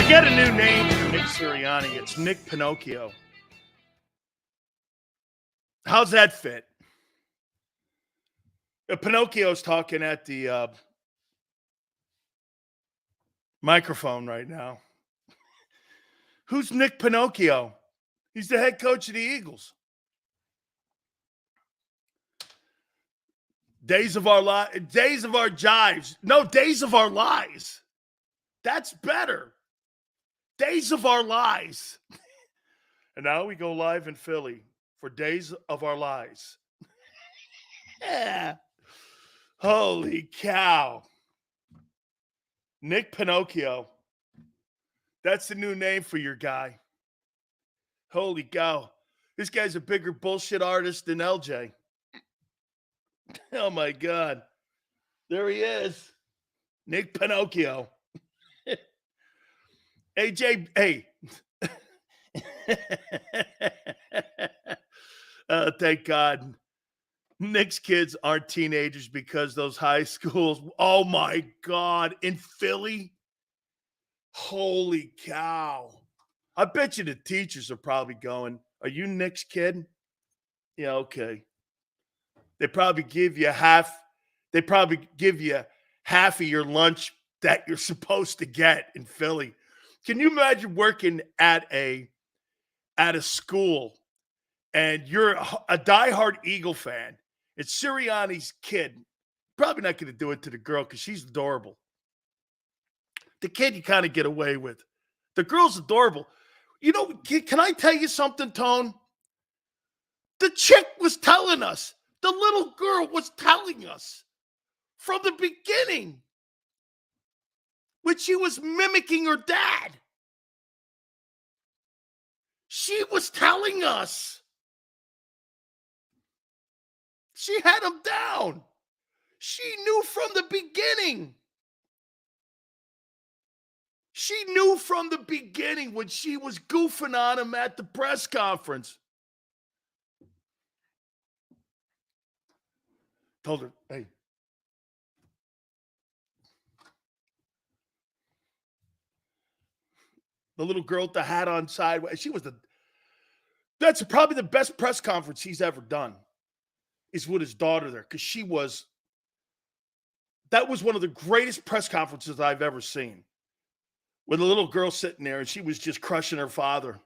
I got a new name for Nick Sirianni. It's Nick Pinocchio. How's that fit? Pinocchio's talking at the microphone right now. Who's Nick Pinocchio? He's the head coach of the Eagles. Days of our jives. No, days of our lies. That's better. Days of our lies. And now we go live in Philly for Days of Our Lies. Yeah. Holy cow. Nick Pinocchio. That's the new name for your guy. Holy cow. This guy's a bigger bullshit artist than LJ. Oh, my God. There he is. Nick Pinocchio. AJ, hey. Thank God. Nick's kids aren't teenagers because those high schools, oh my God, in Philly? Holy cow. I bet you the teachers are probably going, are you Nick's kid? Yeah, okay. They probably give you half of your lunch that you're supposed to get in Philly. Can you imagine working at a school and you're a diehard Eagle fan? It's Sirianni's kid. Probably not going to do it to the girl because she's adorable. The kid you kind of get away with. The girl's adorable. You know, can I tell you something, Tone? The chick was telling us. The little girl was telling us from the beginning when she was mimicking her dad. She was telling us. She had him down. She knew from the beginning. She knew from the beginning when she was goofing on him at the press conference. Told her, hey. The little girl with the hat on sideways. That's probably the best press conference he's ever done. Is with his daughter there, because that was one of the greatest press conferences I've ever seen. With a little girl sitting there and she was just crushing her father.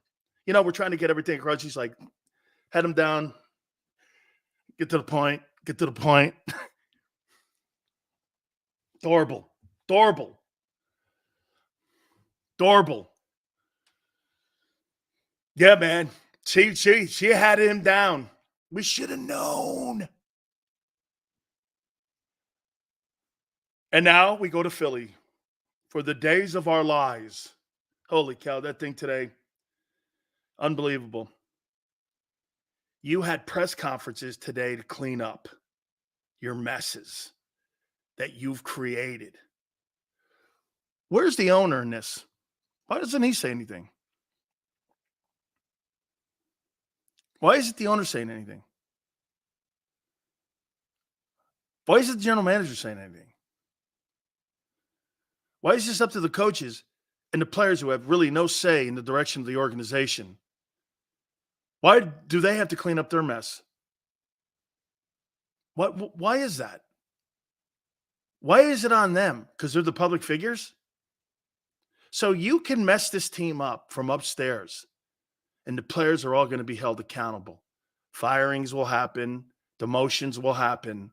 You know, we're trying to get everything across. She's like, head him down. Get to the point. Adorable. Yeah, man. She had him down. We should have known. And now we go to Philly for the Days of Our Lies. Holy cow, that thing today, unbelievable. You had press conferences today to clean up your messes that you've created. Where's the owner in this? Why doesn't he say anything? Why isn't the owner saying anything? Why isn't the general manager saying anything? Why is this up to the coaches and the players who have really no say in the direction of the organization? Why do they have to clean up their mess? Why is that? Why is it on them? Because they're the public figures? So you can mess this team up from upstairs, and the players are all going to be held accountable. Firings will happen, demotions will happen,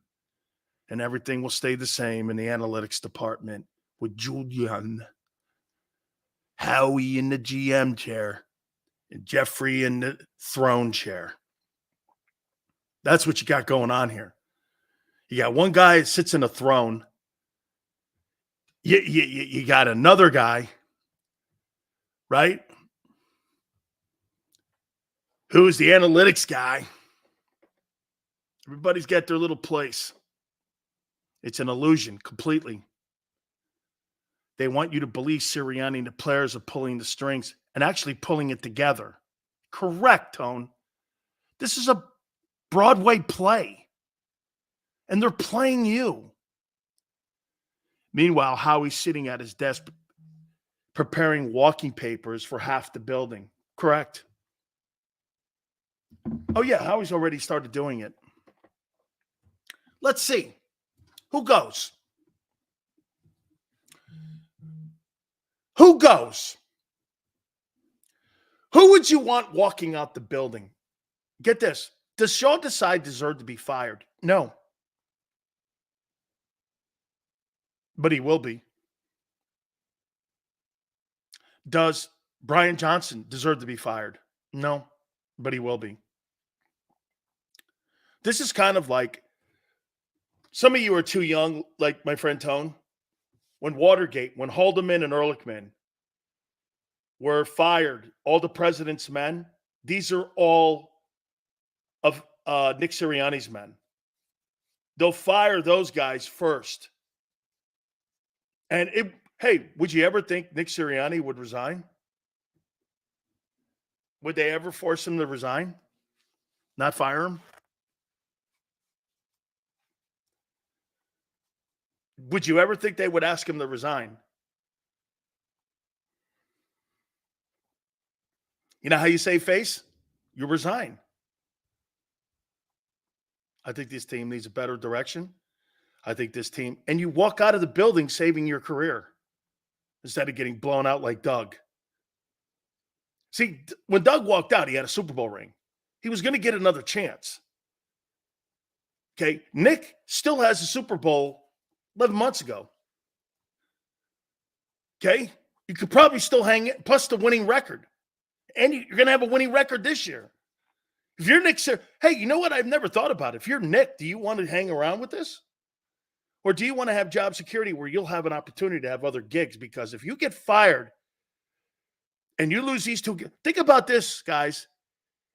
and everything will stay the same in the analytics department with Julian, Howie in the GM chair, and Jeffrey in the throne chair. That's what you got going on here. You got one guy that sits in a throne. You got another guy, right, who is the analytics guy. Everybody's got their little place. It's an illusion completely. They want you to believe Sirianni and the players are pulling the strings and actually pulling it together. Correct, Tone. This is a Broadway play, and they're playing you. Meanwhile, Howie's sitting at his desk preparing walking papers for half the building. Correct. Oh, yeah. Howie's already started doing it. Let's see. Who goes? Who goes? Who would you want walking out the building? Get this. Does Sean Desai deserve to be fired? No. But he will be. Does Brian Johnson deserve to be fired? No. But he will be. This is kind of like, some of you are too young, like my friend Tone. When Watergate, when Haldeman and Ehrlichman were fired, all the president's men, these are all of Nick Sirianni's men. They'll fire those guys first. And hey, would you ever think Nick Sirianni would resign? Would they ever force him to resign? Not fire him? Would you ever think they would ask him to resign? You know how you save face? You resign. I think this team needs a better direction. I think this team, and you walk out of the building saving your career instead of getting blown out like Doug. See, when Doug walked out, he had a Super Bowl ring. He was going to get another chance. Okay, Nick still has a Super Bowl 11 months ago. Okay, you could probably still hang it, plus the winning record. And you're going to have a winning record this year. If you're Nick, hey, you know what? I've never thought about it. If you're Nick, do you want to hang around with this? Or do you want to have job security where you'll have an opportunity to have other gigs? Because if you get fired and you lose these two, think about this, guys.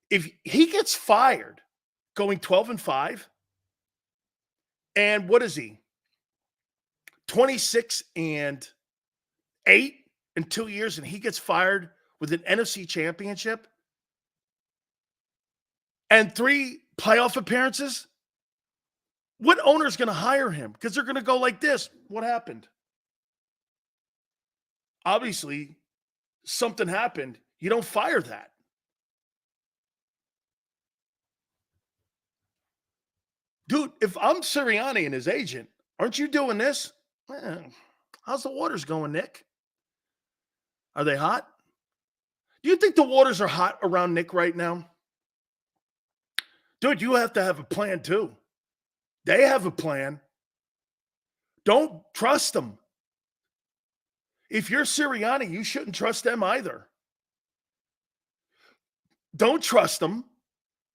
If he gets fired going 12-5, and what is he? 26-8 in 2 years, and he gets fired with an NFC championship and 3 playoff appearances, what owner is going to hire him? Because they're going to go like this. What happened? Obviously, something happened. You don't fire that. Dude, if I'm Sirianni and his agent, aren't you doing this? How's the waters going, Nick? Are they hot? Do you think the waters are hot around Nick right now? Dude, you have to have a plan too. They have a plan. Don't trust them. If you're Sirianni, you shouldn't trust them either. Don't trust them.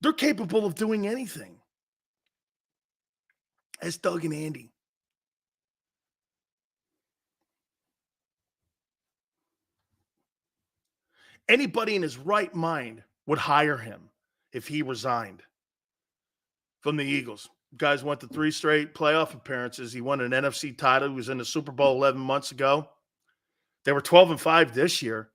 They're capable of doing anything. As Doug and Andy. Anybody in his right mind would hire him if he resigned from the Eagles. Guys went to 3 straight playoff appearances. He won an NFC title. He was in the Super Bowl 11 months ago. They were 12-5 this year,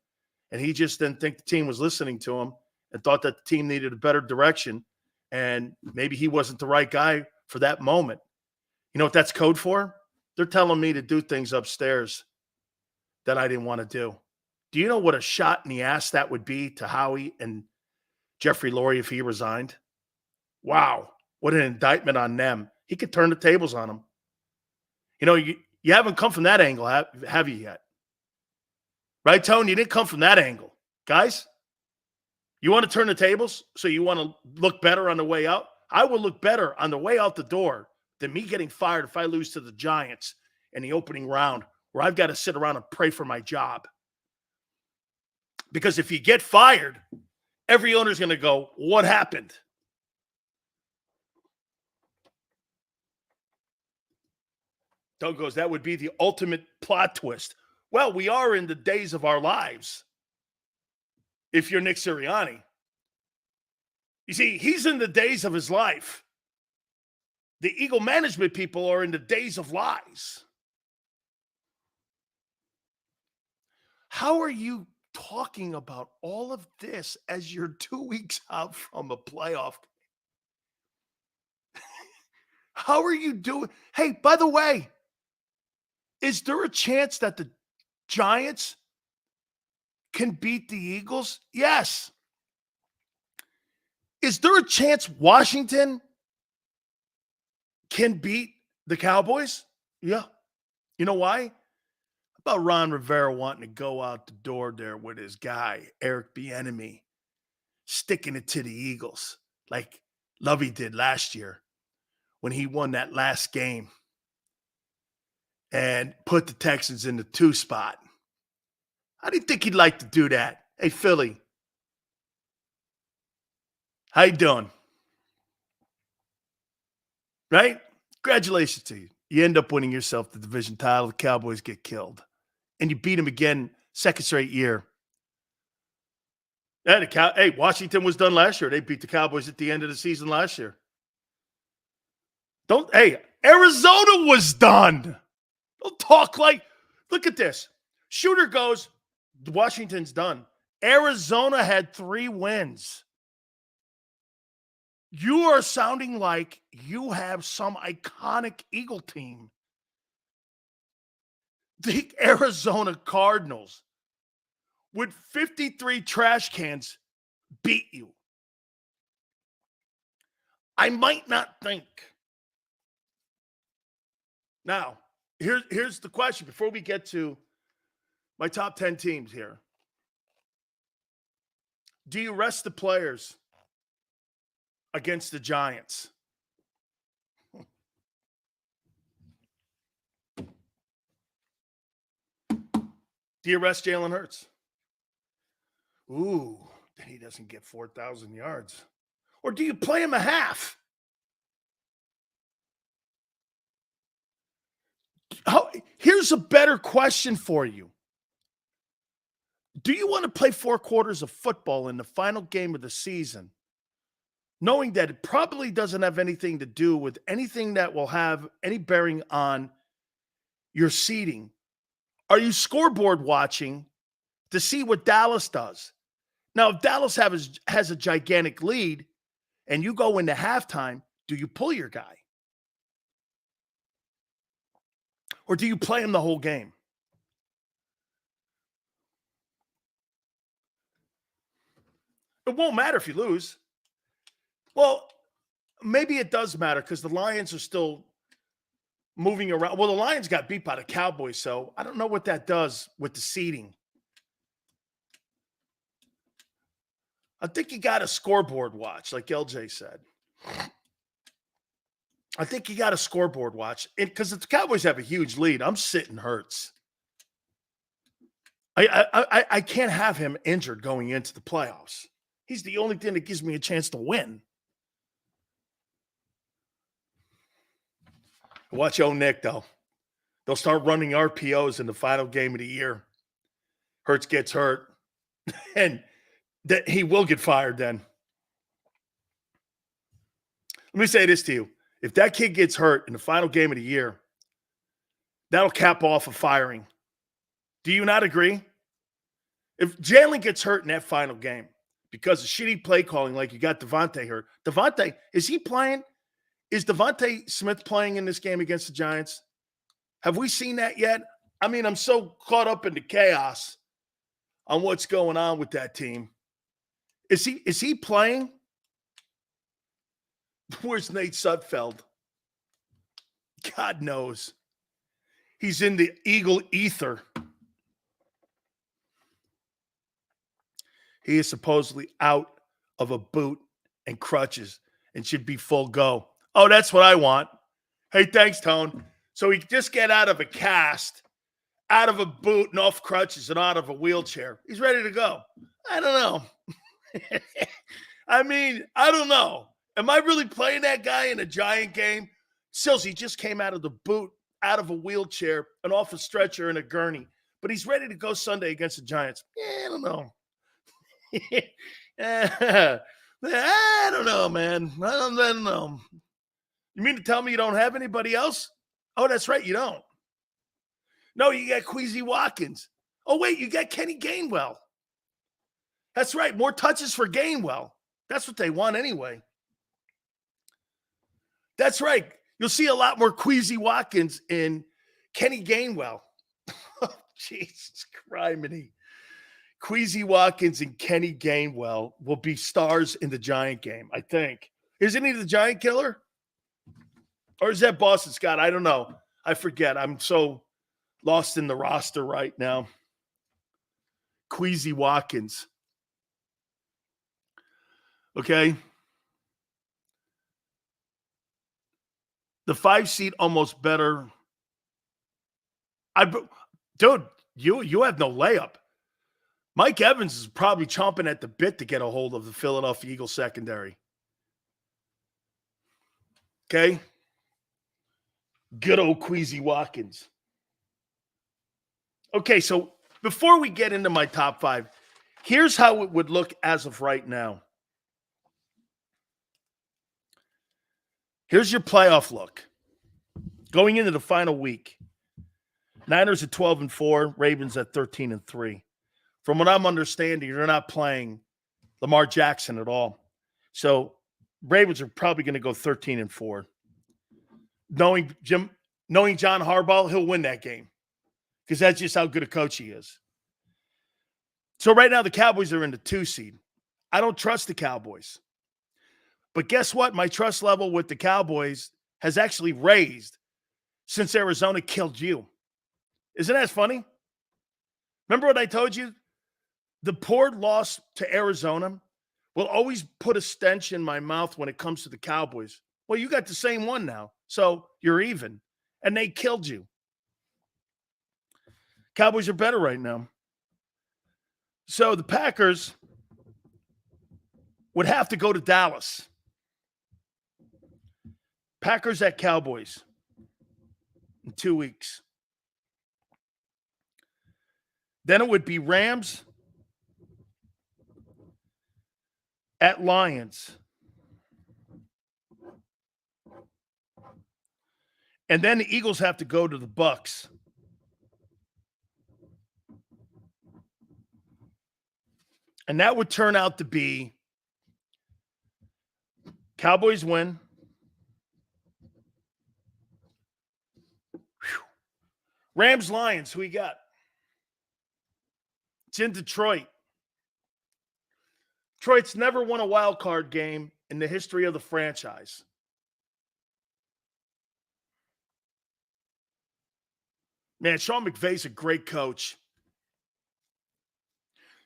and he just didn't think the team was listening to him and thought that the team needed a better direction, and maybe he wasn't the right guy for that moment. You know what that's code for? They're telling me to do things upstairs that I didn't want to do. Do you know what a shot in the ass that would be to Howie and Jeffrey Lurie if he resigned? Wow. What an indictment on them. He could turn the tables on them. You know, you haven't come from that angle, have you yet? Right, Tone? You didn't come from that angle. Guys, you want to turn the tables so you want to look better on the way out? I will look better on the way out the door than me getting fired if I lose to the Giants in the opening round where I've got to sit around and pray for my job. Because if you get fired, every owner's going to go, what happened? Doug goes, that would be the ultimate plot twist. Well, we are in the days of our lives. If you're Nick Sirianni. You see, he's in the days of his life. The Eagle management people are in the days of lies. How are you talking about all of this as you're 2 weeks out from a playoff? How are you doing? Hey, by the way, is there a chance that the Giants can beat the Eagles? Yes. Is there a chance Washington can beat the Cowboys? Yeah. You know why? How about Ron Rivera wanting to go out the door there with his guy, Eric Bieniemy, sticking it to the Eagles like Lovey did last year when he won that last game and put the Texans in the 2 spot. How do you think he'd like to do that? Hey, Philly, how you doing? Right? Congratulations to you. You end up winning yourself the division title. The Cowboys get killed. And you beat them again, second straight year. Hey, Washington was done last year. They beat the Cowboys at the end of the season last year. Arizona was done. Don't talk like, look at this. Shooter goes, Washington's done. Arizona had 3 wins. You are sounding like you have some iconic Eagle team. The Arizona Cardinals with 53 trash cans beat you. I might not think. Now, here's the question before we get to my top 10 teams here. Do you rest the players against the Giants? Do you rest Jalen Hurts? Ooh, then he doesn't get 4,000 yards. Or do you play him a half? Here's a better question for you. Do you want to play 4 quarters of football in the final game of the season, knowing that it probably doesn't have anything to do with anything that will have any bearing on your seeding? Are you scoreboard watching to see what Dallas does? Now, if Dallas has a gigantic lead and you go into halftime, do you pull your guy? Or do you play him the whole game? It won't matter if you lose. Well, maybe it does matter because the Lions are still moving around. Well, the Lions got beat by the Cowboys, so I don't know what that does with the seeding. I think you got a scoreboard watch, like LJ said. I think you got a scoreboard watch. Because the Cowboys have a huge lead, I'm sitting Hurts. I can't have him injured going into the playoffs. He's the only thing that gives me a chance to win. Watch Nick, though. They'll start running RPOs in the final game of the year. Hurts gets hurt, and that he will get fired then. Let me say this to you. If that kid gets hurt in the final game of the year, that'll cap off a firing. Do you not agree? If Jalen gets hurt in that final game because of shitty play calling like you got Devontae hurt, Devontae, is he playing? Is Devontae Smith playing in this game against the Giants? Have we seen that yet? I mean, I'm so caught up in the chaos on what's going on with that team. Is he playing? Where's Nate Sudfeld? God knows. He's in the Eagle ether. He is supposedly out of a boot and crutches and should be full go. Oh, that's what I want. Hey, thanks, Tone. So he just get out of a cast, out of a boot and off crutches and out of a wheelchair. He's ready to go. I don't know. I mean, I don't know. Am I really playing that guy in a Giant game? Sills, he just came out of the boot, out of a wheelchair, and off a stretcher and a gurney. But he's ready to go Sunday against the Giants. I don't know. I don't know, man. I don't know. You mean to tell me you don't have anybody else? Oh, that's right, you don't. No, you got Queasy Watkins. Oh, wait, you got Kenny Gainwell. That's right, more touches for Gainwell. That's what they want anyway. That's right. You'll see a lot more Queasy Watkins in Kenny Gainwell. Oh, Jesus criminy. Queasy Watkins and Kenny Gainwell will be stars in the Giant game, I think. Isn't he the Giant killer? Or is that Boston Scott? I don't know. I forget. I'm so lost in the roster right now. Queasy Watkins. Okay. The 5 seed almost better. Dude, you have no layup. Mike Evans is probably chomping at the bit to get a hold of the Philadelphia Eagles secondary. Okay? Good old Queasy Watkins. Okay, so before we get into my top 5, here's how it would look as of right now. Here's your playoff look. Going into the final week. Niners at 12-4, Ravens at 13-3. From what I'm understanding, you're not playing Lamar Jackson at all. So Ravens are probably going to go 13-4. Knowing John Harbaugh, he'll win that game because that's just how good a coach he is. So right now the Cowboys are in the 2 seed. I don't trust the Cowboys. But guess what? My trust level with the Cowboys has actually raised since Arizona killed you. Isn't that funny? Remember what I told you? The poor loss to Arizona will always put a stench in my mouth when it comes to the Cowboys. Well, you got the same one now, so you're even. And they killed you. Cowboys are better right now. So the Packers would have to go to Dallas. Packers at Cowboys in 2 weeks. Then it would be Rams at Lions. And then the Eagles have to go to the Bucks. And that would turn out to be Cowboys win. Rams, Lions, who we got? It's in Detroit. Detroit's never won a wild card game in the history of the franchise. Man, Sean McVay's a great coach.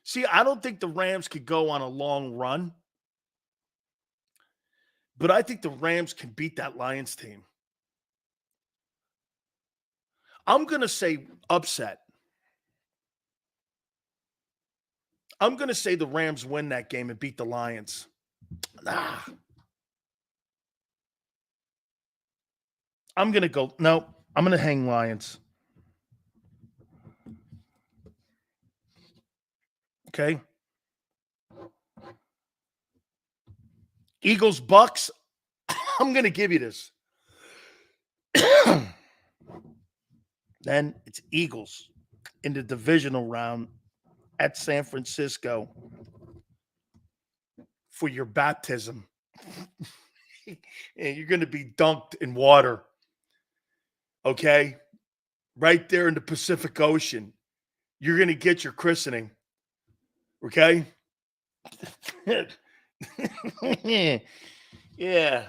See, I don't think the Rams could go on a long run, but I think the Rams can beat that Lions team. I'm going to say upset. I'm going to say the Rams win that game and beat the Lions. I'm going to go, no, I'm going to hang Lions. Okay. Eagles, Bucks. I'm going to give you this. Then it's Eagles in the divisional round at San Francisco for your baptism. And you're going to be dunked in water. Okay? Right there in the Pacific Ocean. You're going to get your christening. Okay? Yeah.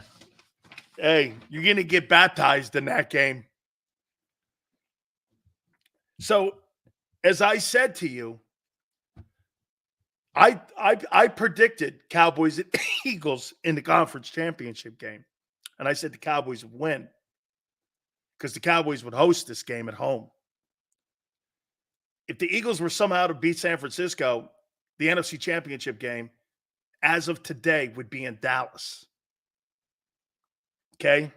Hey, you're going to get baptized in that game. So, as I said to you, I predicted Cowboys and Eagles in the conference championship game. And I said the Cowboys would win because the Cowboys would host this game at home. If the Eagles were somehow to beat San Francisco, the NFC championship game, as of today, would be in Dallas. Okay?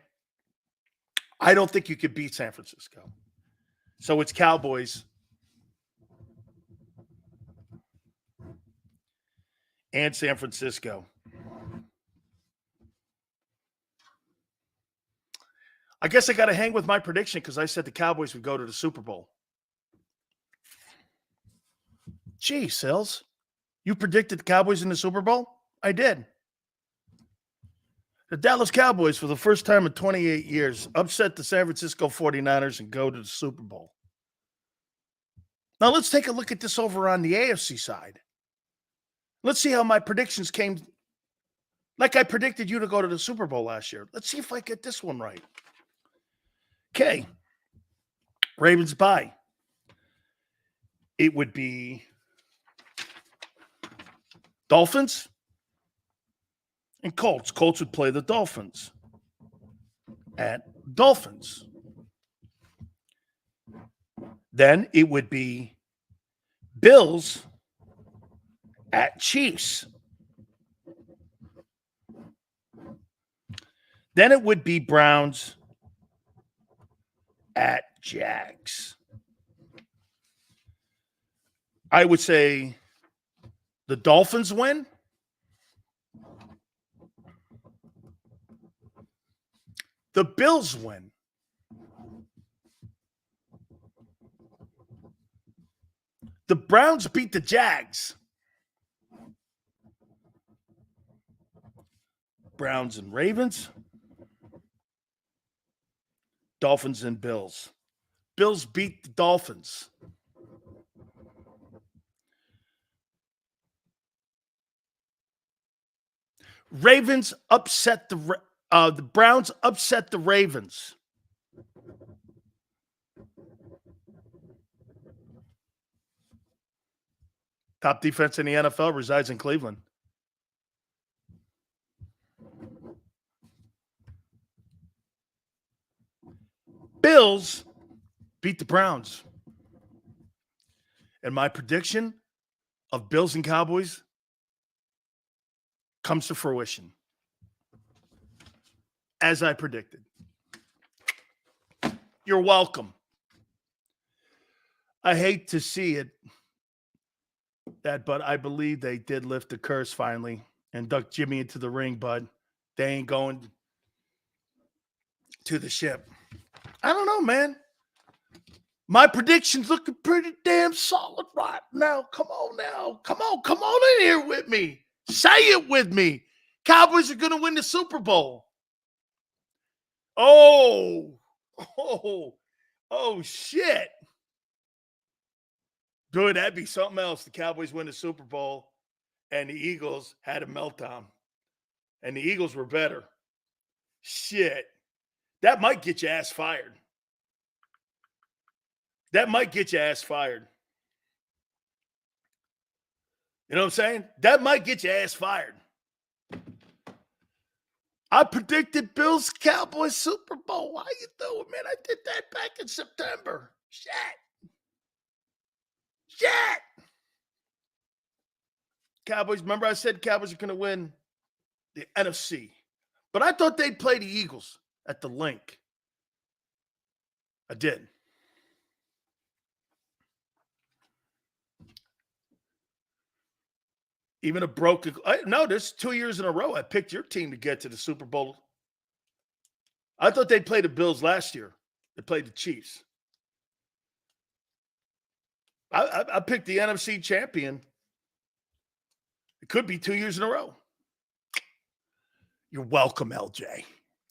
I don't think you could beat San Francisco. So it's Cowboys and San Francisco. I guess I got to hang with my prediction because I said the Cowboys would go to the Super Bowl. Gee, Sills, you predicted the Cowboys in the Super Bowl? I did. The Dallas Cowboys, for the first time in 28 years, upset the San Francisco 49ers and go to the Super Bowl. Now let's take a look at this over on the AFC side. Let's see how my predictions came. Like I predicted you to go to the Super Bowl last year. Let's see if I get this one right. Okay. Ravens bye. It would be Dolphins and Colts. Colts would play the Dolphins at Dolphins. Then it would be Bills at Chiefs. Then it would be Browns at Jags. I would say the Dolphins win. The Bills win. The Browns beat the Jags. Browns and Ravens. Dolphins and Bills. Bills beat the Dolphins. Ravens upset the Browns upset the Ravens. Top defense in the NFL resides in Cleveland. Bills beat the Browns. And my prediction of Bills and Cowboys comes to fruition. As I predicted. You're welcome. I hate to see it, but I believe they did lift the curse finally and duck Jimmy into the ring, but they ain't going to the ship. I don't know, man. My prediction's looking pretty damn solid right now. Come on now. Come on in here with me. Say it with me. Cowboys are going to win the Super Bowl. Oh, shit. Dude, that'd be something else. The Cowboys win the Super Bowl and the Eagles had a meltdown. And the Eagles were better. Shit. That might get your ass fired. That might get your ass fired. You know what I'm saying? That might get your ass fired. I predicted Bills Cowboys Super Bowl. How you doing, man? I did that back in September. Shit. Cowboys, remember I said Cowboys are going to win the NFC. But I thought they'd play the Eagles at the Link. I did. Even a broken. No, this 2 years in a row. I picked your team to get to the Super Bowl. I thought they'd play the Bills last year. They played the Chiefs. I picked the NFC champion. It could be 2 years in a row. You're welcome, LJ.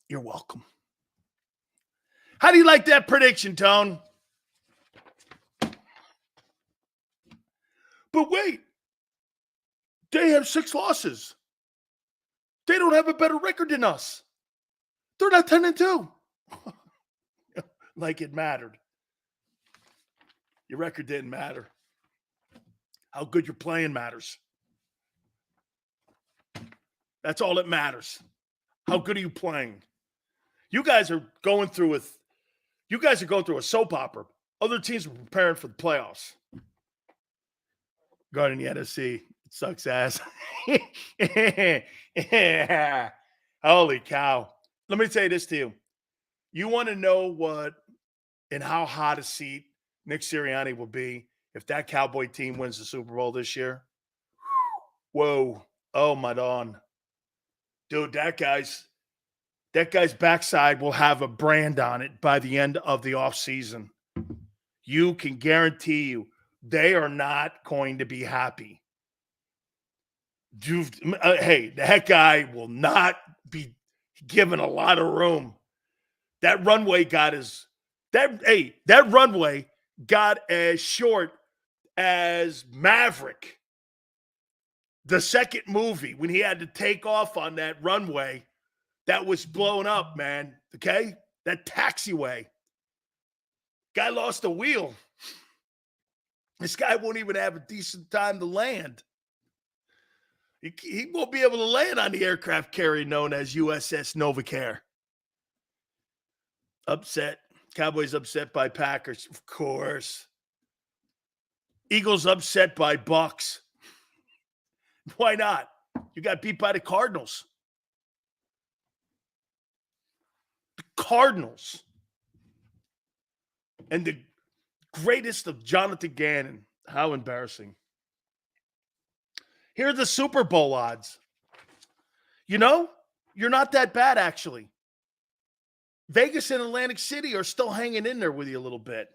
You're welcome. How do you like that prediction, Tone? But wait. They have 6 losses. They don't have a better record than us. They're not 10-2. Like it mattered. Your record didn't matter. How good you're playing matters. That's all that matters. How good are you playing? You guys are going through a soap opera. Other teams are preparing for the playoffs. Guarding the NFC. It sucks ass. Holy cow. Let me tell you this to you. You want to know what and how hot a seat Nick Sirianni will be if that Cowboy team wins the Super Bowl this year? Whoa. Oh, my dawn. Dude, that guy's backside will have a brand on it by the end of the offseason. You can guarantee you they are not going to be happy. Hey, that guy will not be given a lot of room. That runway got as short as Maverick, the second movie, when he had to take off on that runway that was blown up, man. Okay? That taxiway. Guy lost a wheel. This guy won't even have a decent time to land. He won't be able to land on the aircraft carrier known as USS Novacare. Upset. Cowboys upset by Packers, of course. Eagles upset by Bucks. Why not? You got beat by the Cardinals. The Cardinals. And the greatest of Jonathan Gannon. How embarrassing. Here are the Super Bowl odds. You know, you're not that bad, actually. Vegas and Atlantic City are still hanging in there with you a little bit.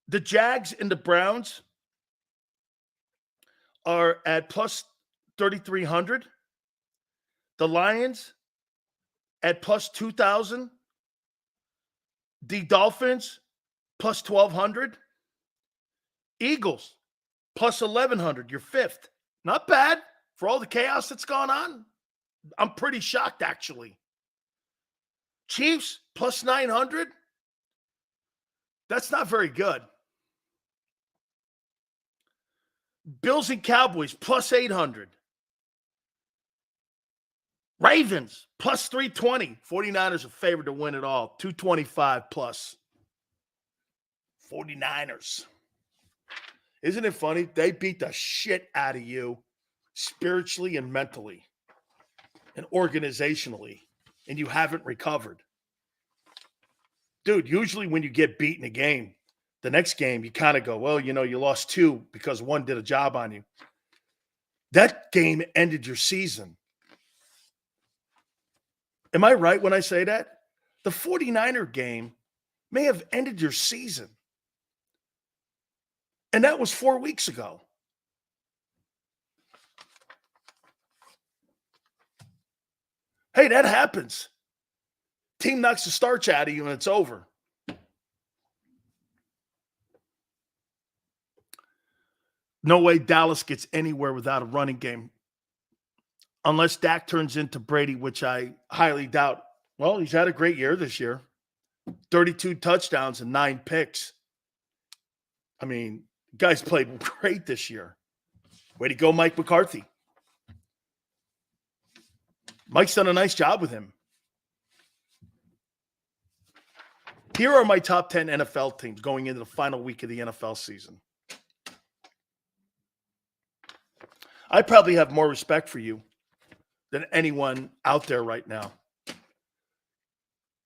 The Jags and the Browns are at plus 3,300. The Lions at plus 2,000. The Dolphins plus 1,200. Eagles plus 1,100. You're fifth. Not bad for all the chaos that's gone on. I'm pretty shocked, actually. Chiefs plus 900. That's not very good. Bills and Cowboys plus 800. Ravens plus 320. 49ers are favored to win it all. 225 plus. 49ers. Isn't it funny? They beat the shit out of you spiritually and mentally and organizationally, and you haven't recovered. Dude, usually when you get beat in a game, the next game you kind of go, well, you know, you lost two because one did a job on you. That game ended your season. Am I right when I say that? The 49er game may have ended your season. And that was 4 weeks ago. Hey, that happens. Team knocks the starch out of you and it's over. No way Dallas gets anywhere without a running game. Unless Dak turns into Brady, which I highly doubt. Well, he's had a great year this year. 32 touchdowns and 9 picks. I mean, guys played great this year. Way to go, Mike McCarthy. Mike's done a nice job with him. Here are my top 10 NFL teams going into the final week of the NFL season. I probably have more respect for you than anyone out there right now.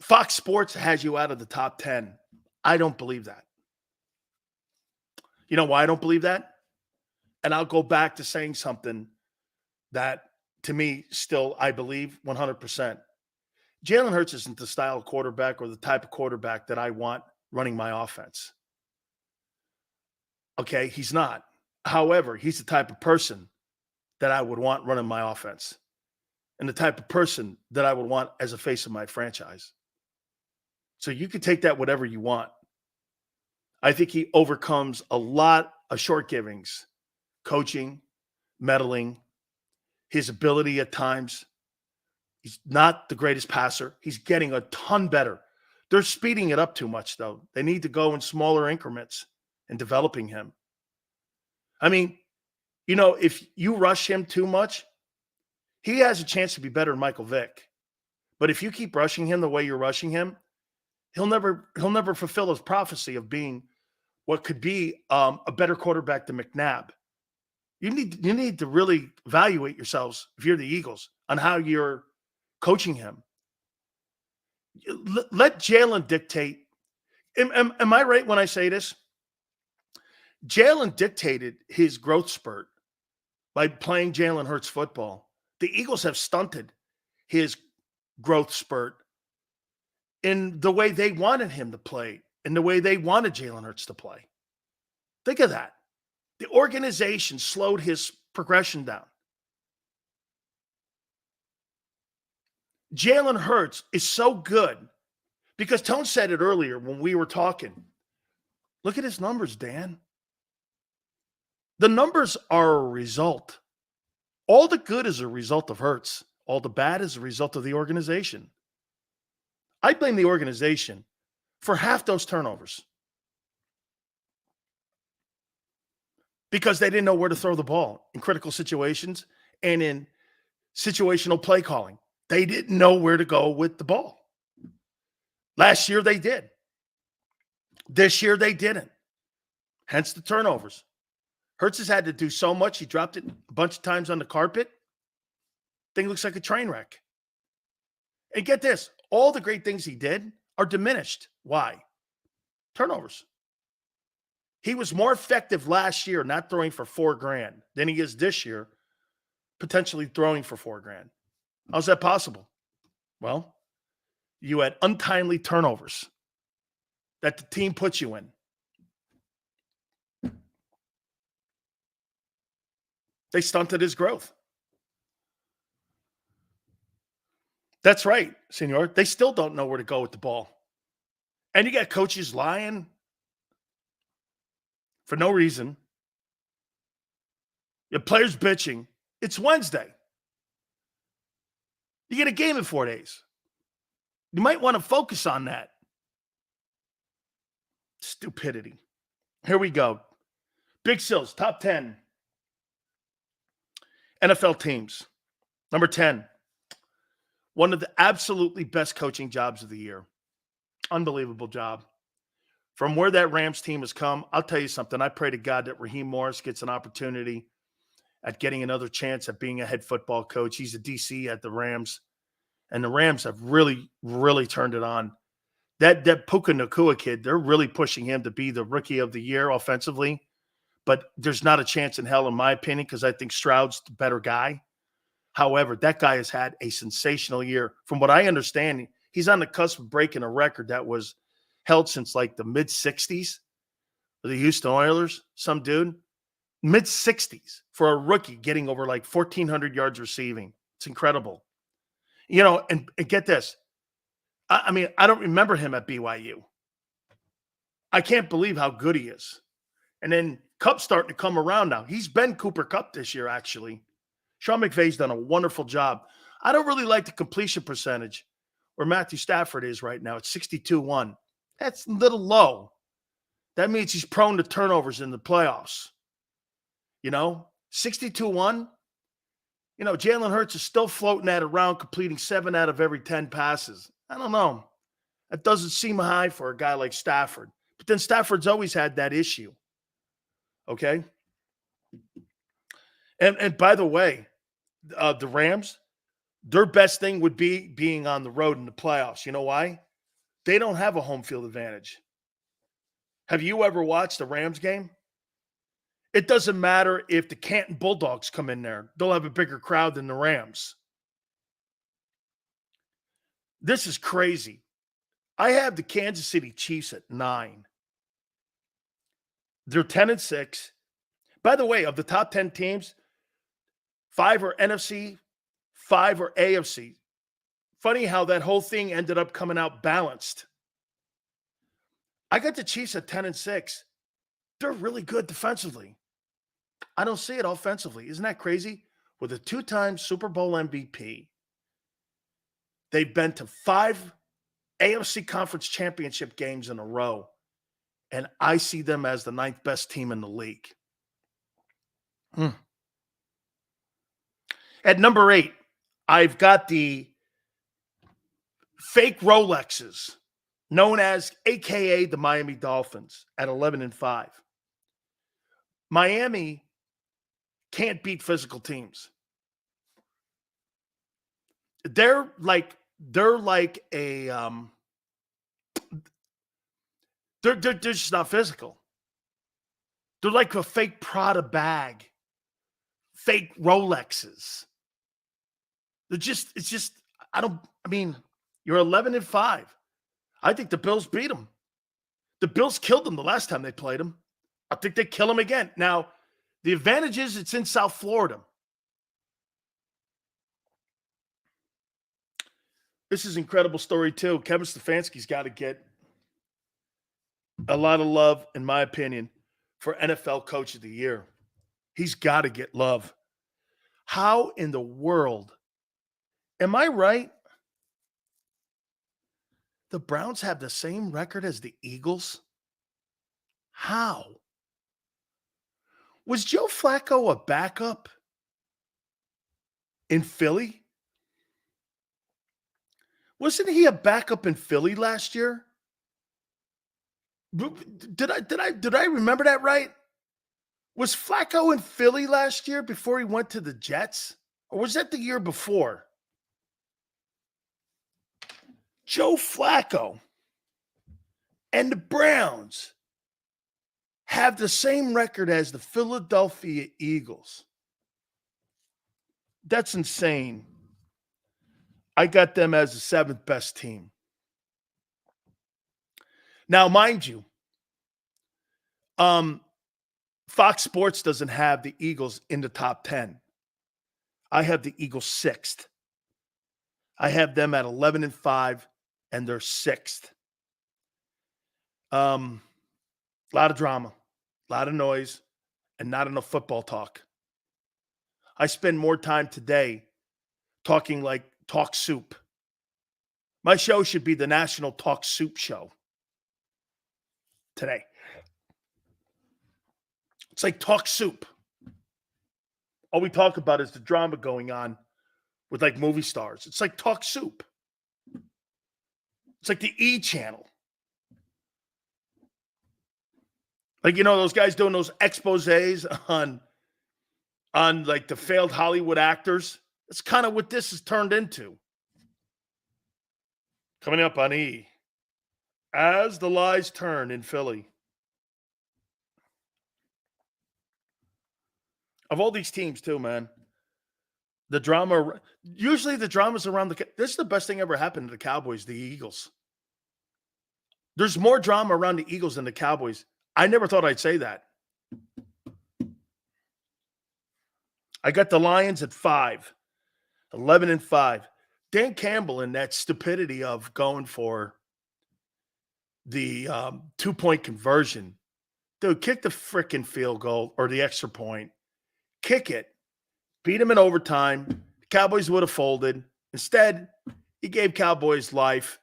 Fox Sports has you out of the top 10. I don't believe that. You know why I don't believe that? And I'll go back to saying something that, to me, still, I believe 100%. Jalen Hurts isn't the style of quarterback or the type of quarterback that I want running my offense. Okay, he's not. However, he's the type of person that I would want running my offense and the type of person that I would want as a face of my franchise. So you can take that whatever you want. I think he overcomes a lot of short givings, coaching, meddling, his ability at times. He's not the greatest passer. He's getting a ton better. They're speeding it up too much, though. They need to go in smaller increments and developing him. I mean, you know, if you rush him too much, he has a chance to be better than Michael Vick. But if you keep rushing him the way you're rushing him, he'll never fulfill his prophecy of being what could be a better quarterback than McNabb. You need to really evaluate yourselves, if you're the Eagles, on how you're coaching him. Let Jalen dictate. Am I right when I say this? Jalen dictated his growth spurt by playing Jalen Hurts football. The Eagles have stunted his growth spurt in the way they wanted him to play, in the way they wanted Jalen Hurts to play. Think of that. The organization slowed his progression down. Jalen Hurts is so good because Tone said it earlier when we were talking. Look at his numbers, Dan. The numbers are a result. All the good is a result of Hurts. All the bad is a result of the organization. I blame the organization for half those turnovers because they didn't know where to throw the ball in critical situations and in situational play calling. They didn't know where to go with the ball. Last year they did. This year they didn't. Hence the turnovers. Hurts has had to do so much. He dropped it a bunch of times on the carpet. Thing looks like a train wreck. And get this, all the great things he did are diminished. Why? Turnovers. He was more effective last year not throwing for $4,000 than he is this year potentially throwing for $4,000. How's that possible? Well, you had untimely turnovers that the team puts you in. They stunted his growth. That's right, senor. They still don't know where to go with the ball. And you got coaches lying for no reason. Your players bitching. It's Wednesday. You get a game in 4 days. You might want to focus on that. Stupidity. Here we go. Big Sills, top 10 NFL teams. Number 10, one of the absolutely best coaching jobs of the year. Unbelievable job. From where that Rams team has come, I'll tell you something. I pray to God that Raheem Morris gets an opportunity at getting another chance at being a head football coach. He's a DC at the Rams, and the Rams have really, really turned it on. That Puka Nacua kid, they're really pushing him to be the rookie of the year offensively, but there's not a chance in hell, in my opinion, because I think Stroud's the better guy. However, that guy has had a sensational year. From what I understand, he's on the cusp of breaking a record that was held since like the mid-60s. The Houston Oilers, some dude, mid-60s for a rookie getting over like 1,400 yards receiving. It's incredible. You know, and get this. I mean, I don't remember him at BYU. I can't believe how good he is. And then Kupp's starting to come around now. He's been Cooper Kupp this year, actually. Sean McVay's done a wonderful job. I don't really like the completion percentage where Matthew Stafford is right now. It's 62-1. That's a little low. That means he's prone to turnovers in the playoffs. You know, 62-1. You know, Jalen Hurts is still floating that around, completing 7 out of every 10 passes. I don't know. That doesn't seem high for a guy like Stafford. But then Stafford's always had that issue. Okay? And by the way, the Rams, their best thing would be being on the road in the playoffs. You know why? They don't have a home field advantage. Have you ever watched a Rams game? It doesn't matter if the Canton Bulldogs come in there. They'll have a bigger crowd than the Rams. This is crazy. I have the Kansas City Chiefs at 9. They're 10-6. By the way, of the top 10 teams, 5 are NFC, 5 are AFC. Funny how that whole thing ended up coming out balanced. I got the Chiefs at 10-6. They're really good defensively. I don't see it offensively. Isn't that crazy? With a 2-time Super Bowl MVP, they've been to 5 AFC Conference Championship games in a row, and I see them as the 9th best team in the league. At number 8, I've got the fake Rolexes, known as AKA the Miami Dolphins, at 11-5. Miami can't beat physical teams. They're like a they're just not physical. They're like a fake Prada bag, fake Rolexes. You're 11-5. I think the Bills beat them. The Bills killed them the last time they played them. I think they kill them again. Now, the advantage is it's in South Florida. This is an incredible story, too. Kevin Stefanski's got to get a lot of love, in my opinion, for NFL Coach of the Year. He's got to get love. How in the world, am I right? The Browns have the same record as the Eagles? How? Was Joe Flacco a backup in Philly? Wasn't he a backup in Philly last year? Did I remember that right? Was Flacco in Philly last year before he went to the Jets? Or was that the year before? Joe Flacco and the Browns have the same record as the Philadelphia Eagles. That's insane. I got them as the seventh best team. Now, mind you, Fox Sports doesn't have the Eagles in the top 10. I have the Eagles sixth. I have them at 11-5, and they're sixth. A lot of drama, a lot of noise, and not enough football talk. I spend more time today talking like Talk Soup. My show should be the National Talk Soup Show today. It's like Talk Soup. All we talk about is the drama going on with like movie stars. It's like Talk Soup. It's like the E channel. Like, you know, those guys doing those exposés on like the failed Hollywood actors. That's kind of what this has turned into. Coming up on E. As the lies turn in Philly. Of all these teams too, man. The drama, usually the drama's around this is the best thing ever happened to the Cowboys, the Eagles. There's more drama around the Eagles than the Cowboys. I never thought I'd say that. I got the Lions at 5, 11-5. Dan Campbell and that stupidity of going for the 2-point conversion. Dude, kick the freaking field goal or the extra point. Kick it. Beat them in overtime. The Cowboys would have folded. Instead, he gave Cowboys life,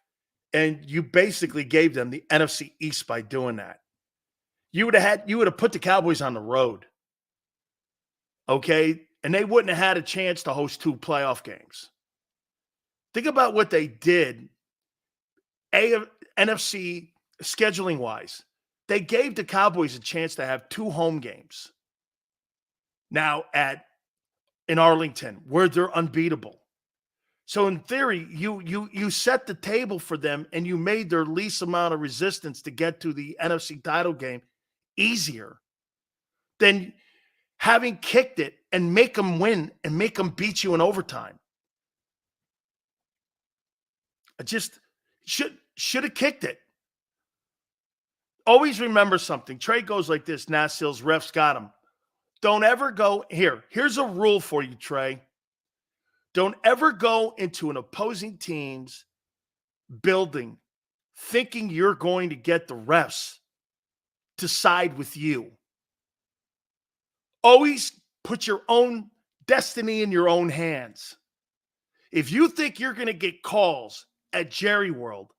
and you basically gave them the NFC East by doing that. You would have put the Cowboys on the road. Okay? And they wouldn't have had a chance to host 2 playoff games. Think about what they did NFC scheduling-wise. They gave the Cowboys a chance to have 2 home games. Now in Arlington, where they're unbeatable. So in theory, you set the table for them and you made their least amount of resistance to get to the NFC title game easier than having kicked it and make them win and make them beat you in overtime. I just should have kicked it. Always remember something. Trey goes like this. Nassil's refs got him. Don't ever go here. Here's a rule for you, Trey. Don't ever go into an opposing team's building thinking you're going to get the refs to side with you. Always put your own destiny in your own hands. If you think you're going to get calls at Jerry World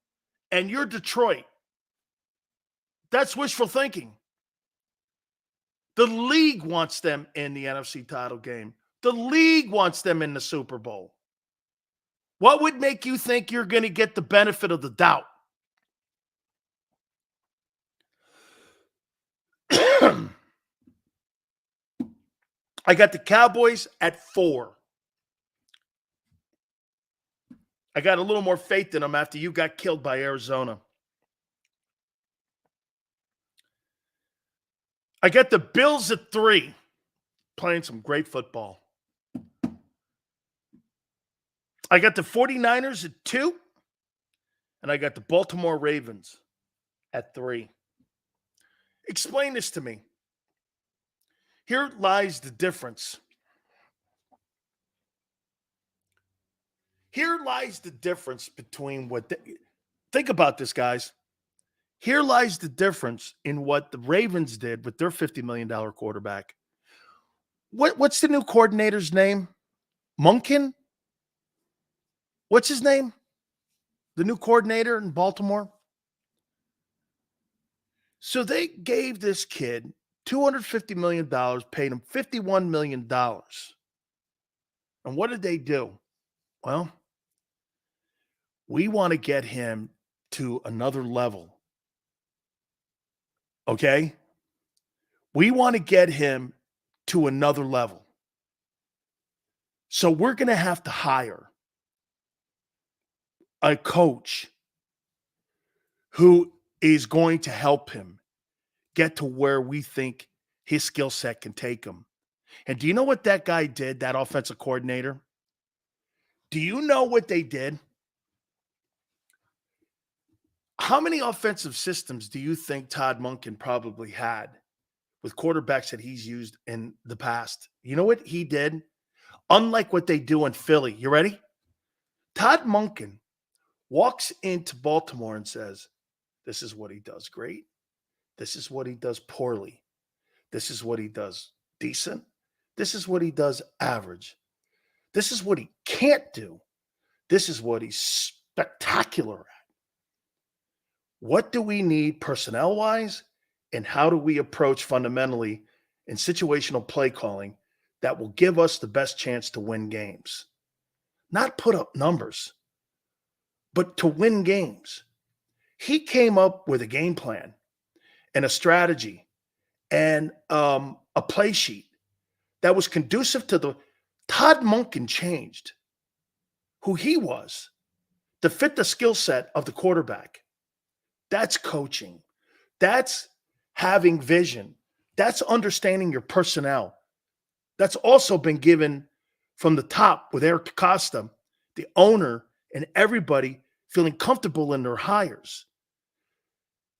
and you're Detroit, that's wishful thinking. The league wants them in the NFC title game. The league wants them in the Super Bowl. What would make you think you're going to get the benefit of the doubt? I got the Cowboys at 4. I got a little more faith in them after you got killed by Arizona. I got the Bills at 3, playing some great football. I got the 49ers at 2, and I got the Baltimore Ravens at 3. Explain this to me. Here lies the difference. Here lies the difference between think about this, guys. Here lies the difference in what the Ravens did with their $50 million quarterback. What's the new coordinator's name? Munkin? What's his name? The new coordinator in Baltimore? So they gave this kid $250 million, paid him $51 million. And what did they do? Well, we want to get him to another level. Okay? We want to get him to another level. So we're going to have to hire a coach who is going to help him get to where we think his skill set can take him. And do you know what that guy did, that offensive coordinator? Do you know what they did? How many offensive systems do you think Todd Monken probably had with quarterbacks that he's used in the past? You know what he did? Unlike what they do in Philly. You ready? Todd Monken walks into Baltimore and says, this is what he does great. This is what he does poorly. This is what he does decent. This is what he does average. This is what he can't do. This is what he's spectacular at. What do we need personnel-wise, and how do we approach fundamentally in situational play calling that will give us the best chance to win games? Not put up numbers, but to win games. He came up with a game plan and a strategy and a play sheet that was conducive to the Todd Monken changed who he was to fit the skill set of the quarterback. That's coaching. That's having vision. That's understanding your personnel. That's also been given from the top with Eric Costa, the owner, and everybody feeling comfortable in their hires.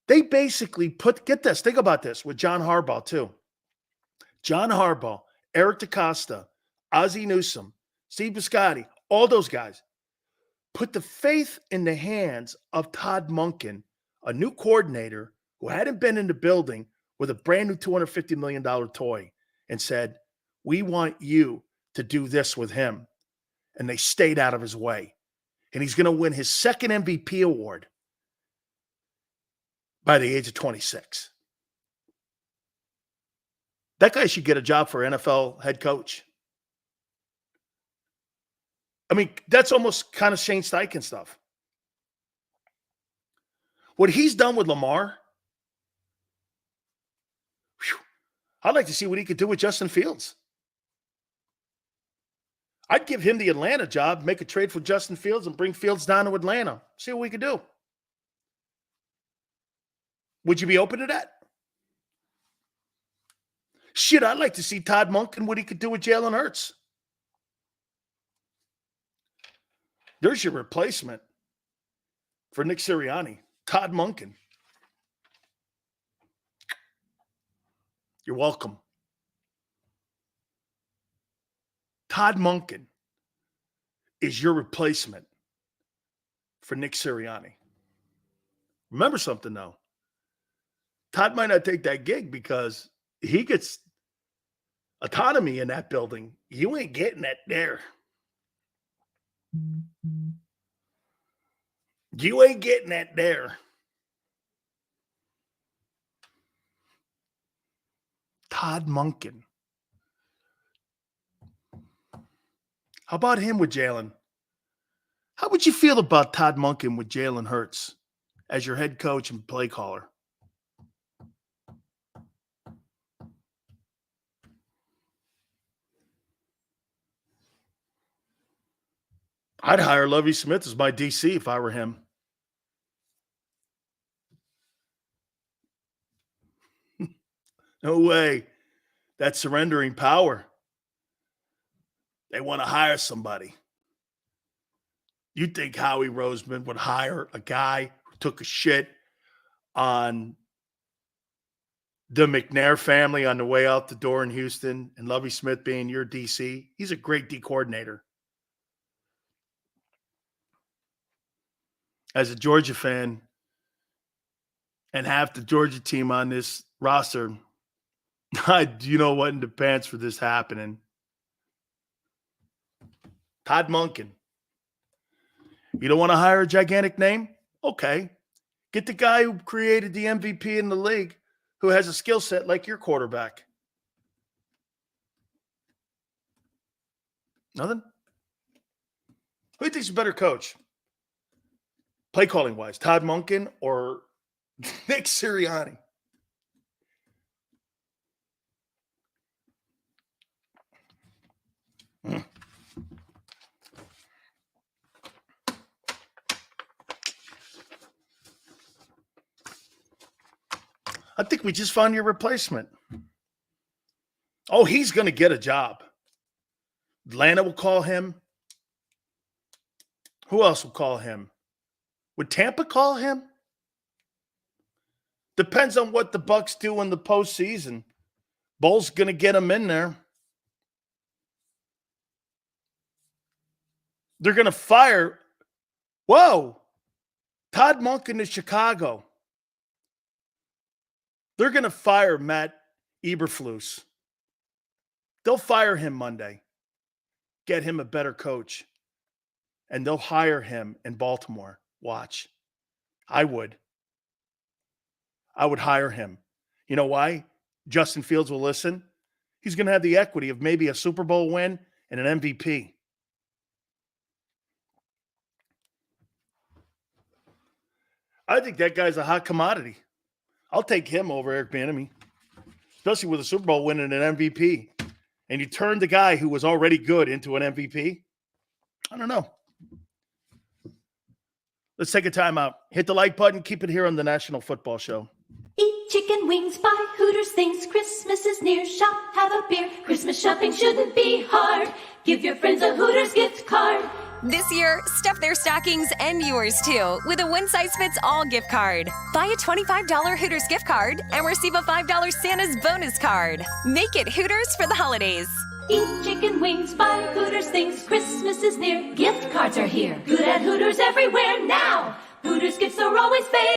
They basically get this, think about this with John Harbaugh too. John Harbaugh, Eric DeCosta, Ozzie Newsome, Steve Biscotti, all those guys put the faith in the hands of Todd Monken, a new coordinator who hadn't been in the building with a brand new $250 million toy, and said, we want you to do this with him. And they stayed out of his way. And he's going to win his second MVP award by the age of 26. That guy should get a job for NFL head coach. I mean, that's almost kind of Shane Steichen stuff. What he's done with Lamar, whew, I'd like to see what he could do with Justin Fields. I'd give him the Atlanta job, make a trade for Justin Fields, and bring Fields down to Atlanta. See what we could do. Would you be open to that? Shit, I'd like to see Todd Monken, what he could do with Jalen Hurts. There's your replacement for Nick Sirianni, Todd Monken. You're welcome. Todd Monken is your replacement for Nick Sirianni. Remember something, though. Todd might not take that gig because he gets autonomy in that building. You ain't getting that there. You ain't getting that there. Todd Monken. How about him with Jalen? How would you feel about Todd Monken with Jalen Hurts as your head coach and play caller? I'd hire Lovie Smith as my DC if I were him. No way. That's surrendering power. They want to hire somebody. You think Howie Roseman would hire a guy who took a shit on the McNair family on the way out the door in Houston and Lovie Smith being your DC? He's a great D coordinator. As a Georgia fan, and half the Georgia team on this roster, you know what in the pants for this happening. Todd Monken. You don't want to hire a gigantic name? Okay. Get the guy who created the MVP in the league who has a skill set like your quarterback. Nothing? Who do you think's a better coach? Play calling wise, Todd Monken or Nick Sirianni? I think we just found your replacement. Oh, he's going to get a job. Atlanta will call him. Who else will call him? Would Tampa call him? Depends on what the Bucs do in the postseason. Bull's going to get him in there. They're going to fire. Whoa. Todd Monken to Chicago. They're going to fire Matt Eberflus. They'll fire him Monday. Get him a better coach. And they'll hire him in Baltimore. Watch. I would hire him. You know why? Justin Fields will listen. He's going to have the equity of maybe a Super Bowl win and an MVP. I think that guy's a hot commodity. I'll take him over Eric Bieniemy, especially with a Super Bowl win and an MVP. And you turn the guy who was already good into an MVP. I don't know. Let's take a time out. Hit the like button. Keep it here on the National Football Show. Eat chicken wings, buy Hooters things. Christmas is near. Shop, have a beer. Christmas shopping shouldn't be hard. Give your friends a Hooters gift card. This year, stuff their stockings and yours too with a one-size-fits-all gift card. Buy a $25 Hooters gift card and receive a $5 Santa's bonus card. Make it Hooters for the holidays. Eat chicken wings, buy Hooters things. Christmas is near. Gift cards are here. Good at Hooters everywhere now. Hooters gifts are always fair.